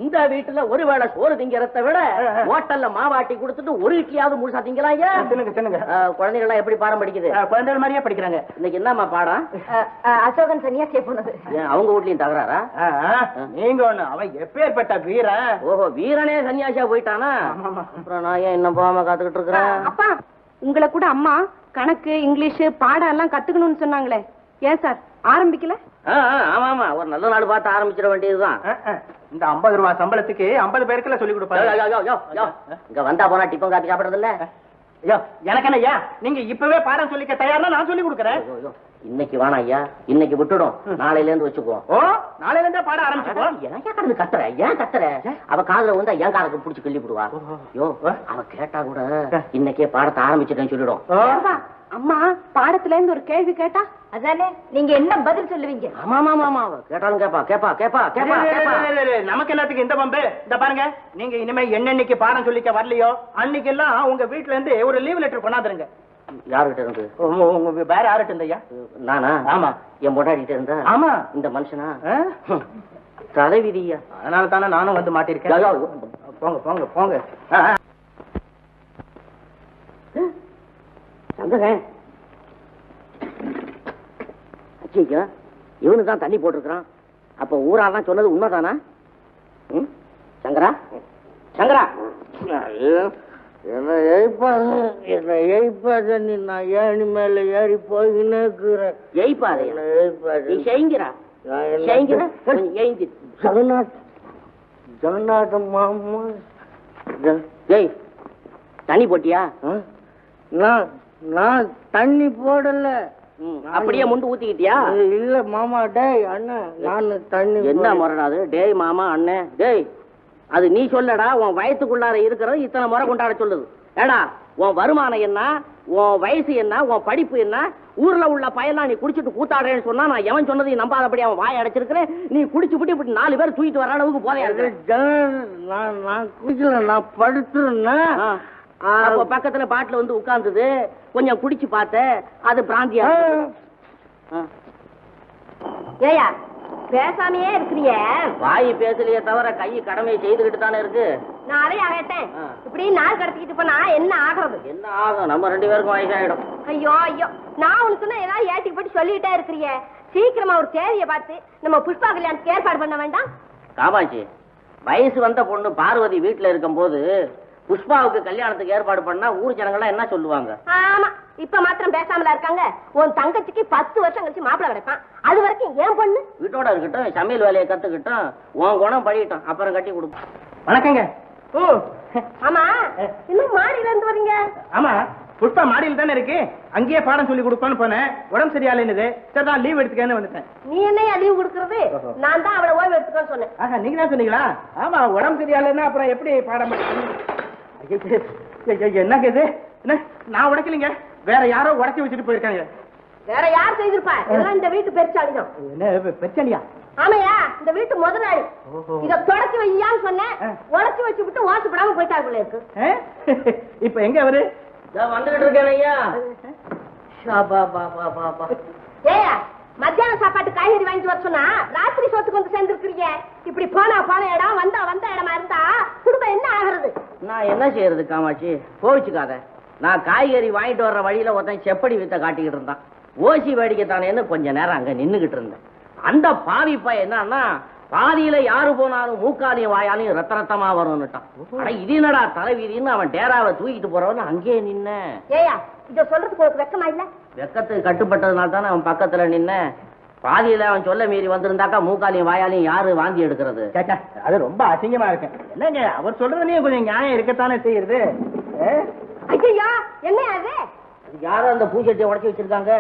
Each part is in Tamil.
இந்த வீட்டுல ஒருவேளை சோறு திங்கிறத விட ஹோட்டல்ல மாவாட்டி கொடுத்துட்டு ஒரு இட்லியாவது முழுசா திங்கலாங்க. குழந்தைகள் எல்லாம் எப்படி பாடம் படிக்குது? குழந்தைகள் மாதிரியே படிக்கிறாங்க. இன்னைக்கு என்னம்மா பாடம்? அசோகன் சன்னியாசியா போனது. அவங்க வீட்லயும் தகராறா? நீங்க ஒண்ணு அவன் எப்பேற்பட்ட வீரன். ஓஹோ, வீரனே சன்னியாசியா போயிட்டானா? அப்புறம் நான் ஏன் இன்னும் போகாம காத்துக்கிட்டு இருக்கிறேன்? அப்பா, உங்களை கூட அம்மா கணக்கு இங்கிலீஷ் பாடம் எல்லாம் கத்துக்கணும்னு சொன்னாங்களே, ஏன் சார் ஆரம்பிக்கல? ஆமா ஆமா, ஒரு நல்ல நாள் பார்த்து ஆரம்பிச்சிட வேண்டியதுதான். இந்த 50 ரூபாய் சம்பளத்துக்கு 50 பேருக்குள்ள சொல்லி கொடுப்பாங்க. இங்க வந்தா போனா டிஃபன் காப்பி சாப்பிடுறது இல்ல. ஐயோ, எனக்கு என்ன ஐயா, நீங்க இப்பவே பாடம் சொல்லிக்க தயார்னா நான் சொல்லி கொடுக்குறேன். இன்னைக்கு வேணா ஐயா, இன்னைக்கு விட்டுடும், நாளையில இருந்து வச்சுக்குவோம். ஓ, நாளையில இருந்தே பாடம் ஆரம்பிச்சுக்குவோம். ஏன் கத்துற? ஏன் கத்துற? அவ காதுல வந்து என் காதுக்கு புடிச்சு கிள்ளி விடுவா. ஐயோ, அவ கேட்டா கூட இன்னைக்கே பாடத்தை ஆரம்பிச்சுட்டேன்னு சொல்லிடும். அம்மா பாடத்துல இருந்து ஒரு கேள்வி கேட்டா அதானே நீங்க என்ன பதில் சொல்லுவீங்க? ஆமா ஆமா ஆமா, கேட்டாலும் கேப்பா கேப்பா கேப்பா கேப்பா. நமக்கு எல்லாத்துக்கும் இந்த பம்பு. இந்த பாருங்க, நீங்க இனிமே என்னன்னைக்கு பாடம் சொல்லிக்க வரலையோ அன்னைக்கு எல்லாம் உங்க வீட்டுல இருந்து ஒரு லீவ் லெட்டர் கொண்டாந்துருங்க. யாருகிட்ட இருந்து? உங்க வேற யாருகிட்ட இருந்தையா? நானா? ஆமா. என் பொண்டாடிட்டு இருந்தா? ஆமா. இந்த மனுஷனா? தலைவிதியா? அதனால தானே நானும் வந்து மாட்டிருக்கேன். போங்க போங்க போங்க. சந்திரன், இவனு தான் தண்ணி போட்டிருக்கிறான். அப்ப ஊராதான் சொன்னது உண்மைதானா? சங்கரா, சங்கரா, என்ன எய்ப்பாத நீ, நான் ஏணி மேல ஏறி போயின்னு இருக்கிறேன். எய்ப்பாத செய்கிறா ஜெகநாத மாமா. ஜெய், தண்ணி போட்டியா? நான் தண்ணி போடல. அப்படியே முண்டு ஊத்திக்கிட்டியா? இல்ல மாமா. டேய் அண்ணன், நான் தண்ணி. என்ன முறைடாது? டேய் மாமா அண்ணன், டேய் அது நீ சொல்லடா. உன் வயசுக்குள்ளார இருக்கிறது இத்தனை முறை கொண்டாட சொல்லுது. ஏடா, உன் வருமானம் என்ன, உன் வயசு என்ன, உன் படிப்பு என்ன? ஊர்ல உள்ள பையனா நீ குடிச்சிட்டு கூத்தாடுறேன்னு சொன்னா நான் எவன் சொன்னதையும் நம்பாதபடி அவன் வாய் அடைச்சிருக்கிறேன். நீ குடிச்சு விட்டு இப்படி 4 பேர் தூக்கிட்டு வர அளவுக்கு போதையா இருக்கு. நான் குடிக்கல, நான் படுத்துருந்தேன். அப்ப பக்கத்துல பாட்டில் வந்து உட்கார்ந்தது, கொஞ்சம் குடிச்சு பார்த்த, அது பிராந்தியா? ஏயா பேசாமையே இருக்கிறிய? வாய் பேசலையே தவிர கை கடமையை செய்துகிட்டு தானே இருக்கு. நான் அதையா கேட்டேன். இப்படி நாள் கடத்திக்கிட்டு போனா என்ன ஆகுறது? என்ன ஆகும்? நம்ம 2 பேருக்கும் வயசாயிடும். ஐயோ ஐயோ, நான் உனக்குன்னா ஏதாவது ஏட்டி போட்டு சொல்லிட்டே இருக்கிறிய. சீக்கிரமா ஒரு தேதியை பார்த்து நம்ம புஷ்பா கல்யாணத்துக்கு ஏற்பாடு பண்ண வேண்டாம்? காமாட்சி, வயசு வந்த பொண்ணு பார்வதி வீட்டுல இருக்கும் போது புஷ்பாவுக்கு கல்யாணத்துக்கு ஏற்பாடு பண்ணா ஊர் ஜனங்கள்லாம் என்ன சொல்லுவாங்க? ஆமா, இப்ப மாத்திரம் பேசாமல இருக்காங்க. உன் தங்கச்சிக்கு 10 வருஷம் கழிச்சு மாப்பிள்ளை கிடைப்பான். அது வரைக்கும் ஏன் பொண்ணு வீட்டோட இருக்கட்டும், சமையல் வேலையை கத்துக்கிட்டோம், உன் குணம் படிக்கட்டும், அப்புறம் கட்டி கொடுப்போம். வணக்கங்க. ஆமா, இன்னும் மாடியில இருந்து வரீங்க? ஆமா, புஷ்பா மாடியில் தானே இருக்கு. அங்கேயே பாடம் சொல்லி கொடுப்பான்னு போனேன். உடம்பு சரியாலேன்னு சரி லீவ் எடுத்துக்கன்னு வந்துட்டேன். நீ என்ன லீவ் கொடுக்கறது? நான் தான் அவளை ஓய்வு எடுத்துக்கன்னு சொன்னேன். ஆஹா, நீங்க தான் சொன்னீங்களா? ஆமா, உடம்பு சரியாலேன்னா அப்புறம் எப்படி பாடம் பண்ணி? என்னங்க இது? என்ன நான் உடைக்கலீங்க, வேற யாரோ உடைச்சி வச்சுட்டு போயிருக்காங்க. வேற யார் செய்திருப்பா? எல்லாம் இந்த வீட்டு பெருச்சாளிதான். என்ன பெருச்சாளியா? ஆமையா, இந்த வீட்டு முதலாளி. இத தொடச்சு வையான்னு சொன்னேன், உடைச்சு வச்சு விட்டு வாசப்படாம போயிட்டாருக்குள்ள இருக்கு. இப்ப எங்க அவரு? வந்துகிட்டு இருக்கேன் ஐயா. ஏயா, மத்தியான சாப்பாட்டு காய்கறி வாங்கிட்டு வர சொன்னா ராத்திரி சோத்துக்கு வந்து சேர்ந்துருக்கிறீங்க. இப்படி போன இடம் வந்த இடமா இருந்தா குடும்பம் என்ன ஆகுறது? நான் என்ன செய்யறது காமாட்சி? கோவிச்சுக்காத. நான் காய்கறி வாங்கிட்டு வர்ற வழியில ஒருத்தன் செப்படி வித்த காட்டிக்கிட்டு இருந்தான். ஓசி வேடிக்கைத்தானேன்னு கொஞ்ச நேரம் அங்க நின்னுகிட்டு இருந்தேன். அந்த பாவி பையன் என்னன்னா, பாதியில யாரு போனாலும் மூக்காலையும் வாயாலையும் ரத்த ரத்தமா வரும்னுட்டான். ஆனா இது என்னடா தலைவீதின்னு அவன் டேராவை தூக்கிட்டு போறவன்னு அங்கேயே நின்ன. ஏயா, இத சொல்றதுக்கு ஒரு வெக்கமா இல்ல? வெக்கத்துக்கு கட்டுப்பட்டதுனால தானே அவன் பக்கத்துல நின்ன. பாதியில அவன் சொல்ல மீறி வந்திருந்தாக்கா மூக்காலையும் வாயாலையும் யாரு வாந்தி எடுக்கிறது? அது ரொம்ப அசிங்கமா இருக்கு. என்னங்க அவர் சொல்றதுலயும் கொஞ்சம் நியாயம் இருக்கத்தானே செய்யுது. ஐயா, என்ன அது? யாரும் அந்த பூச்சட்டியை உடச்சி வச்சிருக்காங்க.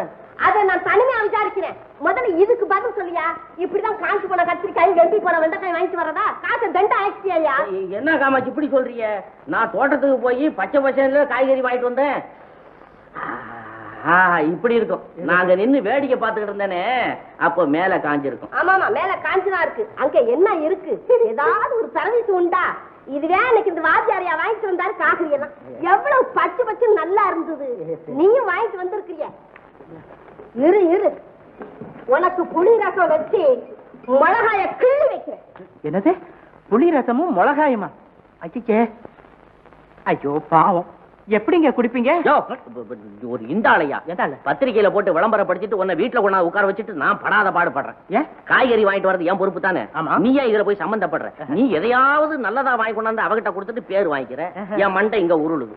அதை நான் தனிமையா விசாரிக்கிறேன். முதல்ல இதுக்கு பதில் சொல்லியா? இப்படிதான் காஞ்சி போன கத்திரிக்காய், வெட்டி போன வெண்டைக்காய் வாங்கிட்டு வரதா? காசை தண்டை ஆயிடுச்சியா? என்ன காமாட்சி இப்படி சொல்றீங்க? நான் தோட்டத்துக்கு போய் பச்சை பச்சைல காய்கறி வாங்கிட்டு வந்தேன். இப்படி இருக்கும். நாங்க நின்னு வேடிக்கை பார்த்துக்கிட்டு இருந்தேனே, அப்போ மேல காஞ்சிருக்கும். ஆமாமா, மேல காஞ்சிதான் இருக்கு. அங்க என்ன இருக்கு? ஏதாவது ஒரு சர்வீஸ் உண்டா? இதுவே எனக்கு இந்த வாத்தியாரியா வாங்கிட்டு வந்தாரு காய்கறி எல்லாம். எவ்வளவு பச்சை பச்சை நல்லா இருந்தது. நீயும் வாங்கிட்டு வந்திருக்கிய. இரு உனக்கு புளி ரசம் வச்சு மிளகாய கிள்ளி வைக்கிறேன். என்னது புளி ரசமும் மிளகாயுமா? அச்சிச்சே, ஐயோ பாவம், எப்படிங்க குடிப்பீங்க? ஒரு இந்தாளையா பத்திரிகையில போட்டு விளம்பரப்படுத்திட்டு உன்னை வீட்டுல கொண்டாந்து உட்கார வச்சுட்டு நான் படாத பாடுபடுறேன். ஏன் காய்கறி வாங்கிட்டு வரது என் பொறுப்பு தானே? நீயா இதுல போய் சம்பந்தப்படுற? நீ எதையாவது நல்லதா வாங்கி கொண்டாந்து அவகிட்ட கொடுத்துட்டு பேர் வாங்கிக்கிற. என் மண்டை இங்க உருளுது.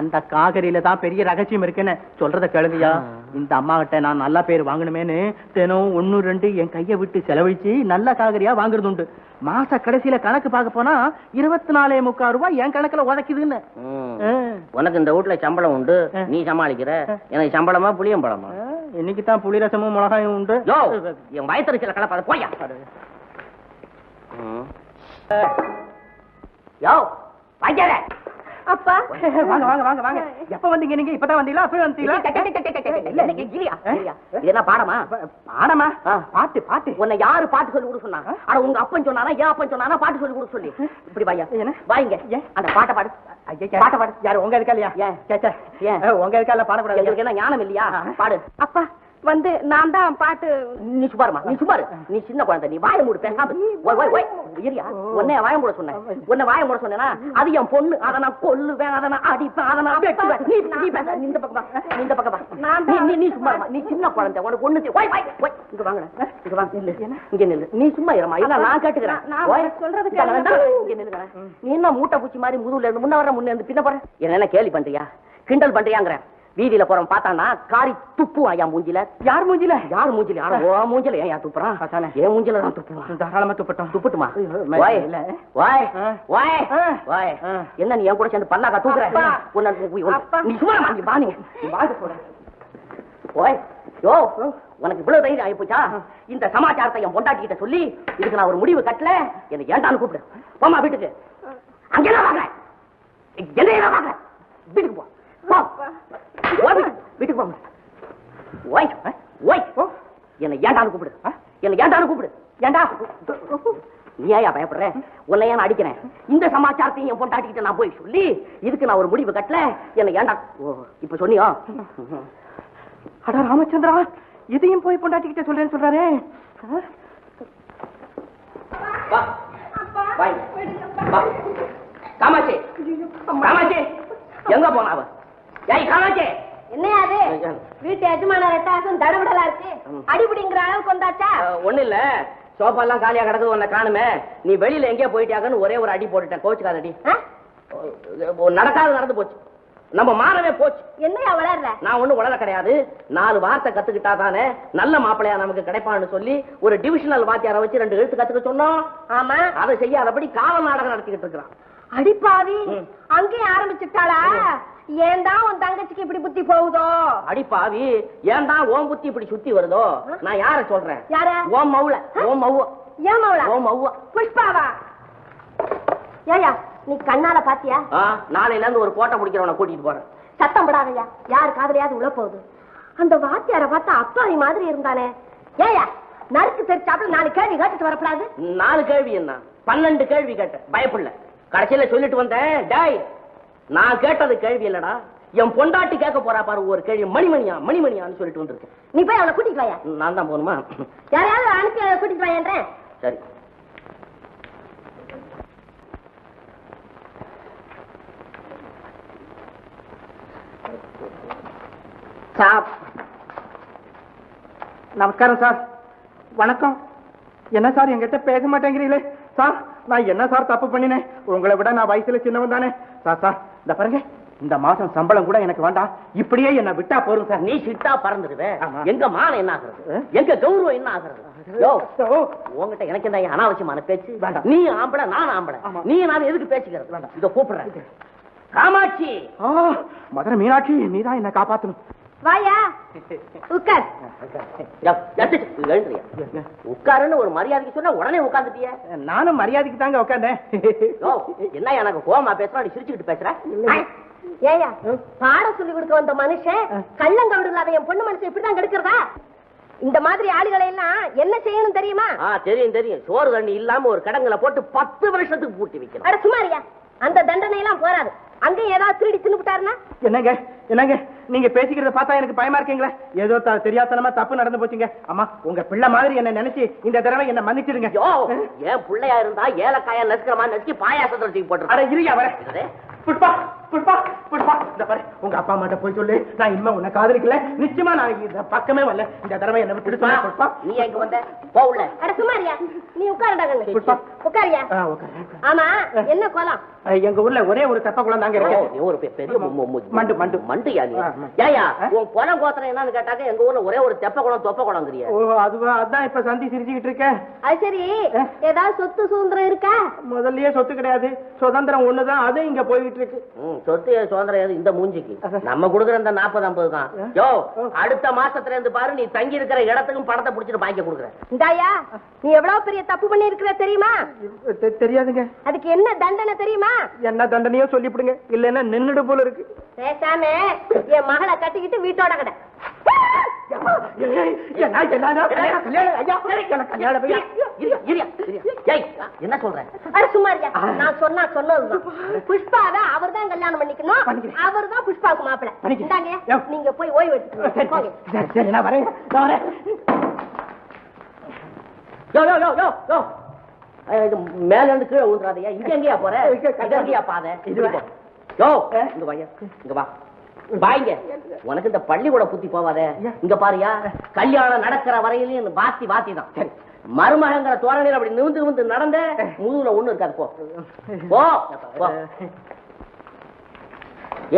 அந்த காய்கறியில தான் பெரிய ரகசியம் இருக்குன்னு சொல்றத கேளுங்கயா. இந்த அம்மா கிட்ட நான் நல்ல பேர் வாங்கணுமேனு தினம் 1-2 என் கைய விட்டு செலவழிச்சு நல்ல காய்கறியா வாங்குறது உண்டு. மாச கடைசியில கணக்கு பார்க்க போனா 24.25 ரூபாய் என் கணக்குல உதைக்குதுன்னு. உனக்கு இந்த வீட்டுல சம்பளம் உண்டு, நீ சமாளிக்கிற. எனக்கு சம்பளமா புளியம்பழமா? இன்னைக்கு தான் புளி ரசமும் மிளகாயும் உண்டு. என் வயத்தறிச்சல கலப்பாத போயா. யோ வாங்கிற. அப்பா வாங்க வாங்க வாங்க வாங்க. எப்ப வந்தீங்க நீங்க? இப்பதான் வந்தீங்களா? அப்பவே வந்தீங்களா? என்ன பாடமா? பாடமா? பாட்டு பாட்டு. உன்னை யாரு பாட்டு சொல்லி கொடுக்க சொன்னாங்க? ஆனா உங்க அப்பன் சொன்னானா, ஏன் அப்பன் சொன்னானா பாட்டு சொல்லி கொடுக்க சொல்லி? இப்படி வாயா. என்ன வாங்க அந்த பாட்டை பாடு. பாட்டை பாடு. யாரு உங்க இருக்கா இல்லையா? ஏன் உங்க இருக்கா இல்ல பாடக்கூடாது? எங்களுக்கு என்ன ஞானம் இல்லையா? பாடு. அப்பா வந்து நான் தான் பாட்டு. நீ சுபாருமா, நீ சுபாரு. நீ சின்ன குழந்தை, நீ வாய மூடு பேசாம. உன்னைய வாய மூட சொன்னேன். உன்னை வாய மூட சொன்னா அது என் பொண்ணு. அதை நான் கொல்லுவேன், அதை நான் அடிப்பேன், அதை நான் வெட்டுவேன். நீ பேச. இந்த பக்கம் இந்த பக்கம். நீ சும்மாருமா, நீ சின்ன குழந்தை, உனக்கு ஒண்ணு இங்க வாங்க. இங்க வாங்க, இங்க நில்லு. நீ சும்மா இருமா, இல்ல நான் கேட்டுக்கிறேன். சொல்றது இங்க நில்லுங்க. நீ என்ன மூட்டை பூச்சி மாதிரி முதுகுல இருந்து முன்ன வர முன்ன இருந்து பின்ன போற? என்ன கேலி பண்றியா, கிண்டல் பண்றியாங்கிற? வீதியில போறவன் பார்த்தானா காரி துப்புவான் என் மூஞ்சில. யார் மூஞ்சில? யார் மூஞ்சில? யாரும் மூஞ்சில ஏன் துப்புறான்? என் மூஞ்சில தான் துப்புவான். தாராளமா துப்பட்டும். துப்புட்டுமா? என்ன நீ என் கூட சேர்ந்து பல்லாக்கா தூக்குற? நீ சும்மா நீ பாருங்க. நீ வாங்க சொல்ற. யோ உனக்கு இவ்வளவு தைரியம் ஆயிப்போச்சா? இந்த சமாச்சாரத்தை என் பொண்டாட்டிக்கிட்ட சொல்லி இதுக்கு நான் ஒரு முடிவு கட்டல. எனக்கு ஏண்டான்னு கூப்பிடு. போமா வீட்டுக்கு. அங்கெல்லாம் வாங்க. என்ன வாங்க வீட்டுக்கு போ. வீட்டுக்கு போங்க. என்ன ஏண்டான்னு கூப்பிடு. என்ன ஏண்டான்னு கூப்பிடு. ஏண்டா நீ ஏயா பயப்படுற? உன்னை ஏன் அடிக்கிறேன்? இந்த சமாச்சாரத்தையும் என் பொண்டாட்டிக்கிட்ட நான் போய் சொல்லி இதுக்கு நான் ஒரு முடிவு கட்டல. என்ன ஏண்டா இப்ப சொன்னியோ? அடா ராமச்சந்திரா, இதையும் போய் பொண்டாட்டிக்கிட்ட சொல்றேன்னு சொல்றாரே. காமாட்சி, காமாட்சி எங்க போன அவ? என்னையா அது? வீட்டு எஜமான ரெட்டாசும் தடபடலா இருக்கு. அடிபடிங்கிற அளவுக்கு வந்தாச்சா? ஒண்ணு இல்ல, சோப்பா எல்லாம் காலியா கிடக்குது. உன்னை காணுமே. நீ வெளியில எங்கேயோ போயிட்டாங்கன்னு ஒரே ஒரு அடி போட்டுட்டேன். கோச்சுக்காத அடி. நடக்காது நடந்து போச்சு. நம்ம மாறவே போச்சு. என்னையா வளர்ற? நான் ஒண்ணும் வளர கிடையாது. 4 வார்த்தை கத்துக்கிட்டா தானே நல்ல மாப்பிள்ளையா நமக்கு கிடைப்பான்னு சொல்லி ஒரு டிவிஷனல் வாத்தியாரை வச்சு 2 எழுத்து கத்துக்க சொன்னோம். ஆமா, அதை செய்யாதபடி காவல் நாடகம் நடத்திக்கிட்டு இருக்கிறான். அடிப்பாவி அங்கே ஆரம்பிச்சுட்டாளா? ஏன்டா உன் தங்கச்சிக்கு இப்படி புத்தி போகுதோ? அடிப்பாவி ஏன்டா ஓம் புத்தி இப்படி சுத்தி வருதோ? நான் யார சொல்றேன்? யார? ஓம் மவுள. ஓம் மவுவ. ஏன் மவுள? ஓம் மவுவ. புஷ்பாவா? ஏயா நீ கண்ணால பாத்தியா? நாளையில இருந்து ஒரு போட்டோ பிடிக்கிறவனை கூட்டிட்டு போறேன். சத்தம் படாதயா, யாரு காதலையாவது உள்ள போகுது. அந்த வாத்தியார பார்த்தா அப்பாவி மாதிரி இருந்தானே. ஏயா நறுக்கு தெரிச்சாப்புல 4 கேள்வி கேட்டுட்டு வரப்படாது? 4 கேள்வி என்ன, 12 கேள்வி கேட்டேன். பயப்படல. கடைசியில சொல்லிட்டு வந்தேன், டேய் நான் கேட்டது கேள்வி இல்லடா, என் பொண்டாட்டி கேட்க போறா பாரு ஒரு கேள்வி. மணிமணியா மணிமணியான்னு சொல்லிட்டு வந்திருக்கேன். நீ போய் அவளை கூட்டிட்டு வாயா. நான் தான் போகணுமா? யாரையாவது அனுப்பி கூட்டிட்டு வாயன்றேன். சரி. நமஸ்காரம் சார். வணக்கம். என்ன சார் என்கிட்ட பேச மாட்டேங்கிறீங்களே சார்? நான் என்ன சார் தப்பு பண்ணினேன்? உங்களை விட நான் வயசுல சின்னவன் தானே சார். சார் இந்த பாருங்க, இந்த மாசம் சம்பளம் கூட எனக்கு வேண்டாம். இப்படியே என்ன விட்டா போறோம் சார். நீ சிட்டா பறந்துடுவே. எங்க மானம் என்ன ஆகுறது? எங்க கௌரவம் என்ன ஆகுறது? உங்ககிட்ட எனக்கு இந்த அனாவசியமான பேச்சு வேண்டாம். நீ ஆம்பளை, நான் ஆம்பளை. நீ நான் எதுக்கு பேசிக்கிறது? வேண்டாம். இத கூப்பிடுறேன். காமாட்சி. மதுரை மீனாட்சி, நீதான் என்ன காப்பாத்தணும். வாயா உட்கார். உட்காருன்னு ஒரு மரியாதைக்கு சொன்னா உடனே உட்கார்ந்துட்டிய. நானும் மரியாதைக்கு தாங்க உட்கார்ந்தேன். என்ன எனக்கு கோவமா பேசுறா? நீ சிரிச்சுக்கிட்டு பேசுற. ஏயா பாடம் சொல்லி கொடுக்க வந்த மனுஷன் கள்ளங்கவிடு இல்லாத என் பொண்ணு மனுஷன் இப்படிதான் கெடுக்கிறதா? இந்த மாதிரி ஆளுகளை எல்லாம் என்ன செய்யணும் தெரியுமா? தெரியும் தெரியும். சோறு தண்ணி இல்லாம ஒரு கடங்களை போட்டு 10 வருஷத்துக்கு பூட்டி வைக்கணும். அட சுமாரியா, அந்த தண்டனை எல்லாம் போராது. அங்க ஏதாவது திருடி தின்னுட்டாருன்னா? என்னங்க என்னங்க நீங்க பேசிக்கிறத பார்த்தா எனக்கு பயமா இருக்கீங்களே. ஏதோ தெரியாதனமா தப்பு நடந்து போச்சுங்க. அம்மா உங்க பிள்ளை மாதிரி என்ன நினைச்சு இந்த தடவை என்ன மன்னிச்சிடுங்க. ஏன் பிள்ளையா இருந்தா ஏலக்காயா நசுக்கிற மாதிரி நசுக்கி பாயாசத்துல தூக்கி போட்டு. அட இருயா வர. புஷ்பா புஷ்பா புஷ்பா இந்த பாரு உங்க அப்பா அம்மாட்ட போய் சொல்லு நான் இனிமே உன்னை காதலிக்கல. நிச்சயமா நான் இந்த பக்கமே வரல. இந்த தடவை என்ன விட்டு புஷ்பா. நீ எங்க வந்த போகல. அட சுமாரியா நீ உட்காருடா கண்ணு. புஷ்பா உட்காரியா. ஆமா என்ன கோலம்? எங்க ஊர்ல ஒரே ஒரு தெப்ப குளம் தாங்க இருக்கு. ஒரு பெரிய மண்டு மண்டு மண்டுயா நீ? ஏயா உன் குளம் கோத்திரம் என்னன்னு கேட்டாக்க எங்க ஊர்ல ஒரே ஒரு தெப்ப குளம் தொப்ப குளம்ங்கறியா? ஓ அதுவா அதான் இப்ப சந்தி சிரிச்சுக்கிட்டு இருக்கேன். அது சரி ஏதாவது சொத்து சுதந்திரம் இருக்கா? முதல்லயே சொத்து கிடையாது. சுதந்திரம் ஒண்ணுதான். அது இங்க போயிட்டு இருக்கு. சொத்து சுதந்திரம் இந்த மூஞ்சிக்கு நம்ம குடுக்குற இந்த 40-50 தான். யோ அடுத்த மாசத்துல இருந்து பாரு நீ தங்கி இருக்கிற இடத்துக்கும் பணத்தை புடிச்சிட்டு பாய்க்க கொடுக்குறேன். இந்தாயா நீ எவ்வளவு பெரிய தப்பு பண்ணி இருக்கிற தெரியுமா? தெரியாதுங்க. அதுக்கு என்ன தண்டனை தெரியுமா? என்ன தண்டனையோ சொல்லிவிடுங்க. இல்லன்னா நின்னுடு போல இருக்கு. பேசாம என் மகளை கட்டிக்கிட்டு வீட்டோட கடை. என்ன சொல்றேன்? சுமாரியா நான் சொன்னதுதான். புஷ்பாவை அவர் தான் கல்யாணம் பண்ணிக்கணும். அவர் தான் புஷ்பாவுக்கு மாப்பிள்ளை. நீங்க போய் ஓய்வு எடுத்துக்கோங்க. சரி நான் வரேன். மேல இருந்து கீழே ஊத்துறாதையா. இங்க எங்கயா போற? எங்கயா பாதை? இங்க வாயா இங்க வா பாய்ங்க. உனக்கு இந்த பள்ளிக்கூட புத்தி போவாதே. இங்க பாரியா கல்யாணம் நடக்கிற வரையிலும் வாத்தி வாத்தி தான். சரி மருமகங்கிற தோரணையில் அப்படி நிமிந்து நிமிந்து நடந்த முதுகுல ஒண்ணு இருக்காது. போ போ.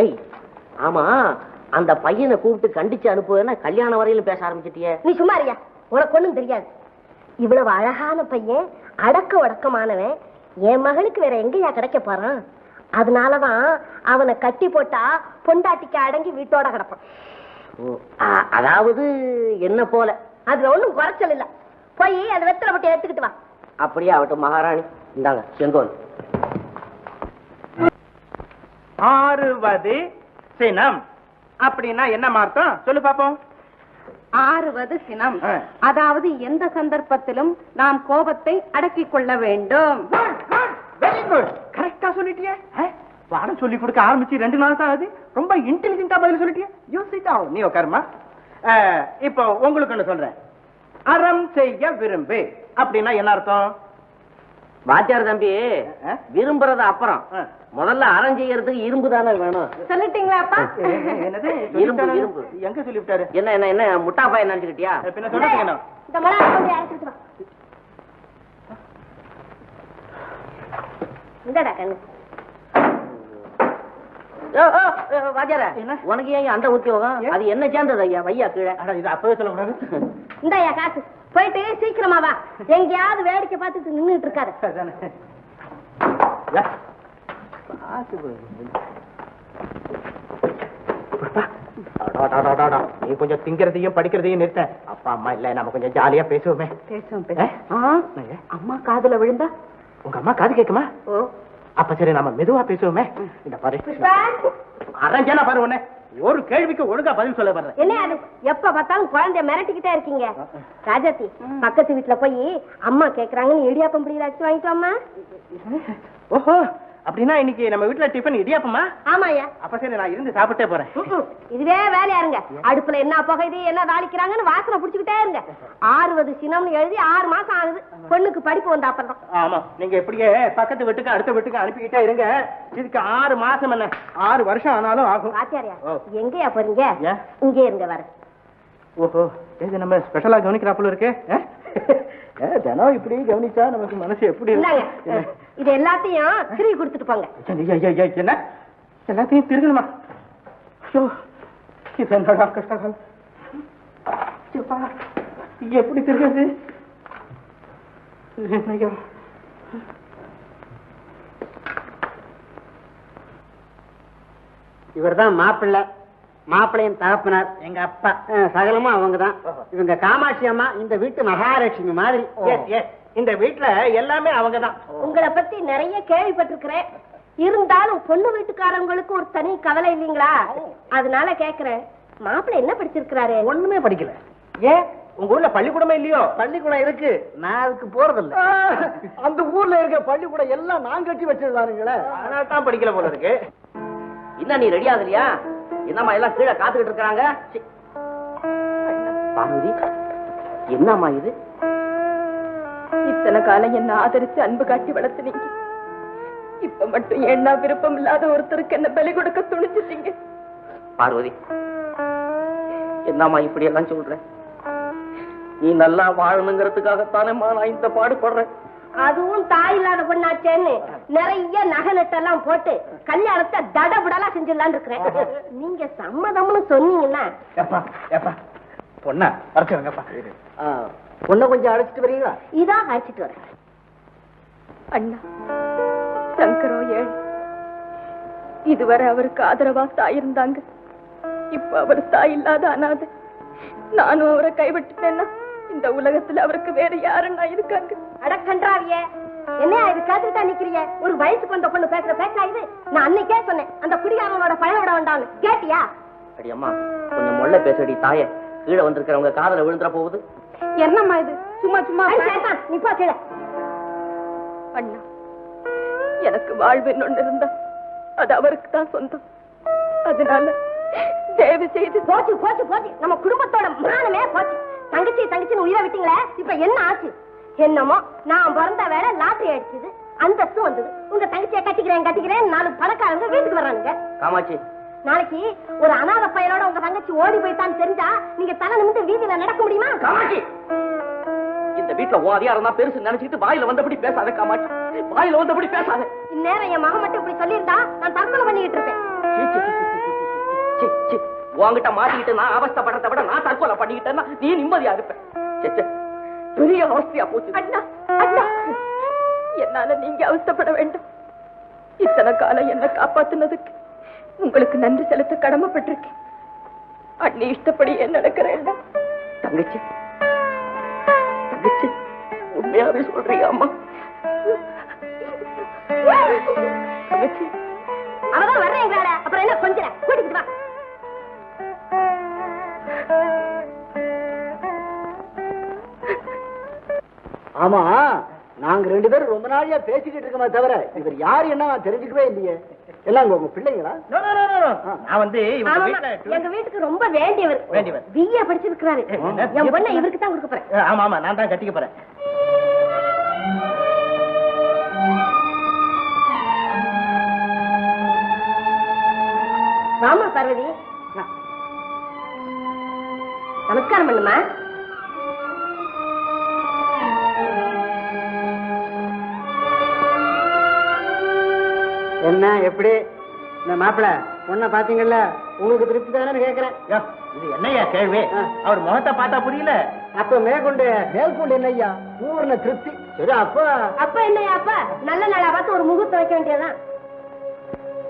ஏய் ஆமா அந்த பையனை கூப்பிட்டு கண்டிச்சு அனுப்புவேன்னா கல்யாண வரையிலும் பேச ஆரம்பிச்சிட்டியே. நீ சும்மாரியா உனக்கு ஒண்ணும் தெரியாது. இவ்வளவு அழகான பையன் அடக்க ஒடக்கமானவன் என் மகளுக்கு வேற எங்கயா கிடைக்க போறான். அதனாலதான் அவனை கட்டி போட்டா பொண்டாட்டிக்கு அடங்கி வீட்டோட கிடப்பான். அதாவது என்ன போல. அதுல ஒண்ணும் குறைச்சல் இல்ல. போய் அந்த வெத்தலை பட்டி எடுத்துக்கிட்டு வா. அப்படியே ஆகட்டும் மகாராணி. இந்தாங்க செங்கோல். 60 சினம் அப்படின்னா என்ன அர்த்தம் சொல்லு பாப்போம். 60 சினம் அதாவது எந்த சந்தர்ப்பத்திலும் நாம் கோபத்தை அடக்கிக் கொள்ள வேண்டும். Very good. கரெக்டா சொல்லிட்டியே. பாடம் சொல்லி கொடுக்க ஆரம்பிச்சு 2 நாள் தான் ஆகுது. ரொம்ப இன்டெலிஜென்ட்டா பதில் சொல்லிட்டியே. You sit down. நீ உட்காருமா. இப்போ உங்களுக்கு ஒண்ணு சொல்றேன். அறம் செய்ய விரும்பு அப்படின்னா என்ன அர்த்தம்? வாத்தியார் தம்பி விரும்புறது அப்புறம் முதல்ல அறம் செய்யறதுக்கு இரும்பு தானே வேணும். சொல்லிட்டீங்களாப்பா? என்னது இரும்பு இரும்பு எங்க சொல்லிவிட்டாரு? என்ன என்ன என்ன முட்டா பாய நினைச்சுக்கிட்டியா? பின்ன சொல்லுங்க. இந்த மலை கொண்டு அழைச்சிட்டு வா. இந்தடா கண்ணு. வாத்தியார உனக்கு ஏன் அந்த உத்தியோகம்? அது என்ன சேர்ந்தது ஐயா? வையா கீழே. இது அப்பவே சொல்லக்கூடாது. இந்தாயா காசு. போயிட்டு சீக்கிரமா வா. எங்கேயாவது வேடிக்கை பார்த்துட்டு நின்றுட்டு இருக்காரு. நீ கொஞ்சம் திங்கிறதையும் படிக்கிறதையும் நிறுத்த. அப்பா அம்மா இல்ல நம்ம கொஞ்சம் ஜாலியா பேசுவோமே. அம்மா காதுல விழுந்தா உங்க அம்மா காது கேக்குமா? அப்ப சரி நம்ம மெதுவா பேசுவோமே. இந்த பாரு அரஞ்சனா பாரு. உன்ன ஒரு கேள்விக்கு ஒழுங்கா பதில் சொல்ல வர்ற. என்ன அது எப்ப பார்த்தாலும் குழந்தைய மிரட்டிக்கிட்டே இருக்கீங்க. ராஜாத்தி பக்கத்து வீட்டுல போய் அம்மா கேக்குறாங்கன்னு இடியாப்பம் பிடிக்கிற அடிச்சு வாங்கிட்டு வாம்மா. ஓஹோ அப்படின்னா இன்னைக்கு நம்ம வீட்டுல டிஃபன் இடியாப்பமா? ஆமாயா. அப்ப சரி நான் இருந்து சாப்பிட்டே போறேன். இதுவே வேலையா இருங்க. அடுப்புல என்ன புகையுது என்ன தாளிக்கிறாங்கன்னு வாசனை புடிச்சுக்கிட்டே இருங்க. 60 சினம்னு எழுதி 6 மாசம் ஆகுது. பொண்ணுக்கு படிப்பு வந்த அப்புறம். ஆமா நீங்க எப்படியே பக்கத்து வீட்டுக்கு அடுத்த வீட்டுக்கு அனுப்பிக்கிட்டே இருங்க. இதுக்கு 6 மாசம் என்ன 6 வருஷம் ஆனாலும் ஆகும். ஆச்சாரியா எங்கயா போறீங்க? இங்கே இருங்க வர. ஓஹோ இது நம்ம ஸ்பெஷலா கவனிக்கிறாப்புல இருக்கு. தினம் இப்படி கவனிச்சா நமக்கு மனசு எப்படி இது எல்லாத்தையும் திருப்பி கொடுத்துட்டு போங்க. என்ன எல்லாத்தையும் திருகணுமா? கஷ்டம் எப்படி திருகிறது? இவர்தான் மாப்பிள்ளை. மாப்பிள்ளையின் தகப்பனார் எங்க அப்பா. சகலமும் அவங்கதான். இவங்க காமாட்சி அம்மா இந்த வீட்டு மகாலட்சுமி மாதிரி. இந்த வீட்டுல எல்லாமே அவங்கதான். உங்களை பத்தி நிறைய கேள்விப்பட்டிருக்கிறேன். இருந்தாலும் பொண்ணு வீட்டுக்காரங்களுக்கு ஒரு தனி கவலை இல்லீங்களா? அதனால கேக்குறேன் மாப்பிள்ளை என்ன படிச்சிருக்கிறாரு? ஒண்ணுமே படிக்கல. ஏன் உங்க ஊர்ல பள்ளிக்கூடமே இல்லையோ? பள்ளிக்கூடம் இருக்கு. நான் அதுக்கு போறதில்ல. அந்த ஊர்ல இருக்க பள்ளிக்கூடம் எல்லாம் நான் கட்டி வச்சிருந்தானுங்களே. அதனால தான் படிக்கல போல இருக்கு. இல்ல நீ ரெடி ஆகுறியா? என்னம்மா எல்லாம் கீழே காத்துக்கிட்டு இருக்காங்க? பார்வதி, என்னம்மா இது? இத்தனை காலம் என்ன ஆதரிச்சு அன்பு காட்டி வளர்த்துனீங்க. இப்ப மட்டும் என்ன விருப்பம் இல்லாத ஒருத்தருக்கு என்ன பலி கொடுக்க துணிச்சிட்டீங்க. பார்வதி, என்னம்மா இப்படி எல்லாம் சொல்றேன்? நீ நல்லா வாழணுங்கிறதுக்காகத்தானேம்மா நான் இந்த பாடுபடுறேன். அதுவும் தாய் இல்லாத பொண்ணாச்சேன்னு நிறைய நகை நட்டெல்லாம் போட்டு கல்யாணத்தை தடபுடலா செஞ்சிடலான்னு இருக்கிறேன். நீங்க சம்மதம்னு சொன்னீங்கன்னா பொண்ணா வரச்சுங்கப்பா. பொண்ணை கொஞ்சம் அழைச்சிட்டு வரீங்களா? இதான் அழைச்சிட்டு வரேன். அண்ணா, சங்கரோ ஏழு. இதுவரை அவருக்கு ஆதரவா தாய் இருந்தாங்க. இப்ப அவர் தாய் இல்லாத அனாதை. நானும் அவரை கைவிட்டுட்டேன்னா இந்த உலகத்துல அவருக்கு வேற யாருன்னா இருக்காங்க? அடக்கன்றாவிய என்ன இது கேட்டுட்டா நிக்கிறிய? ஒரு வயசுக்கு வந்த பொண்ணு பேசுற பேச்சா இது? நான் அன்னைக்கே சொன்னேன் அந்த குடிகாரனோட பழம் விட வேண்டாம்னு. கேட்டியா? அடி அம்மா, கொஞ்சம் மொள்ள பேசடி தாயே. கீழே வந்திருக்கிறவங்க காதல விழுந்துற போகுது. என்னம்மா இது? சும்மா சும்மா நீ போ கீழே. அண்ணா, எனக்கு வாழ்வுன்னு ஒண்ணு இருந்தா அது அவருக்கு தான் சொந்தம். அதனால தயவு செய்து போச்சு போச்சு போச்சு. நம்ம குடும்பத்தோட மானமே போச்சு. தங்கச்சி தங்கச்சின்னு உயிரை விட்டீங்களே, இப்ப என்ன ஆச்சு? என்னமோ நான் பிறந்த வேலை லாட்டரி அடிச்சது, அந்தஸ்து வந்தது. உங்க தங்கச்சியை கட்டிக்கிறேன் 4 பணக்காரங்க வீட்டுக்கு வர்றானுங்க. காமாட்சி, நாளைக்கு ஒரு அனாதை பையனோட உங்க தங்கச்சி ஓடி போயிட்டான்னு தெரிஞ்சா நீங்க தலை நிமிந்து வீதியில நடக்க முடியுமா? காமாட்சி, இந்த வீட்டுல ஓதியா இருந்தா பெருசு நினைச்சிட்டு வாயில வந்தபடி பேசாத. காமாட்சி, வாயில வந்தபடி பேசாத. இந்நேரம் என் மகன் மட்டும் இப்படி சொல்லியிருந்தா நான் தற்கொலை பண்ணிக்கிட்டு இருப்பேன். உங்ககிட்ட மாட்டிக்கிட்டு நான் அவஸ்தப்படுறத விட நான் தற்கொலை பண்ணிக்கிட்டேன்னா நீ நிம்மதியா இருப்ப. பெரிய அவஸ்தையா போச்சு. அண்ணா, அண்ணா, என்னால நீங்க அவஸ்தைப்பட வேண்டும். இத்தனை காலம் என்ன காப்பாத்துனதுக்கு உங்களுக்கு நன்றி செலுத்த கடமைப்பட்டிருக்கேன். அண்ணி இஷ்டப்படி என்ன நடக்கிறேன். தங்கச்சி, தங்கச்சி, உண்மையாவே சொல்றீங்க அம்மா? தங்கச்சி, அவதான் வர்றேன். அப்புறம் என்ன கொஞ்சம் கூட்டிக்கிட்டு வா. ஆமா, நாங்க 2 பேரும் ரொம்ப நாளையா பேசிக்கிட்டு இருக்கோமே தவிர இவர் யாரு என்ன நான் தெரிஞ்சுக்கவே இல்லையே. எல்லாம் உங்க பிள்ளைங்களா? நான் வந்து எங்க வீட்டுக்கு ரொம்ப வேண்டியவர். பிஏ படிச்சிருக்கிறாரு. என் பொண்ணை இவருக்கு தான் கொடுக்க போறேன். ஆமா ஆமா, நான் தான் கட்டிக்க போறேன். ஆமா பார்வதி, நமஸ்காரம் பண்ணுமா. என்ன எப்படி இந்த மாப்பிள்ள பொண்ணை பாத்தீங்கல்ல, உங்களுக்கு திருப்தி தானே கேக்குறேன். இது என்னையா கேள்வி? அவர் முகத்தை பார்த்தா புரியல. அப்ப மேற்கொண்டு என்னய்யா பூர்ண திருப்தி. சரி அப்ப அப்ப என்னையா? அப்ப நல்ல நாளா பார்த்து ஒரு முகூர்த்தம் வைக்க வேண்டியதுதான்.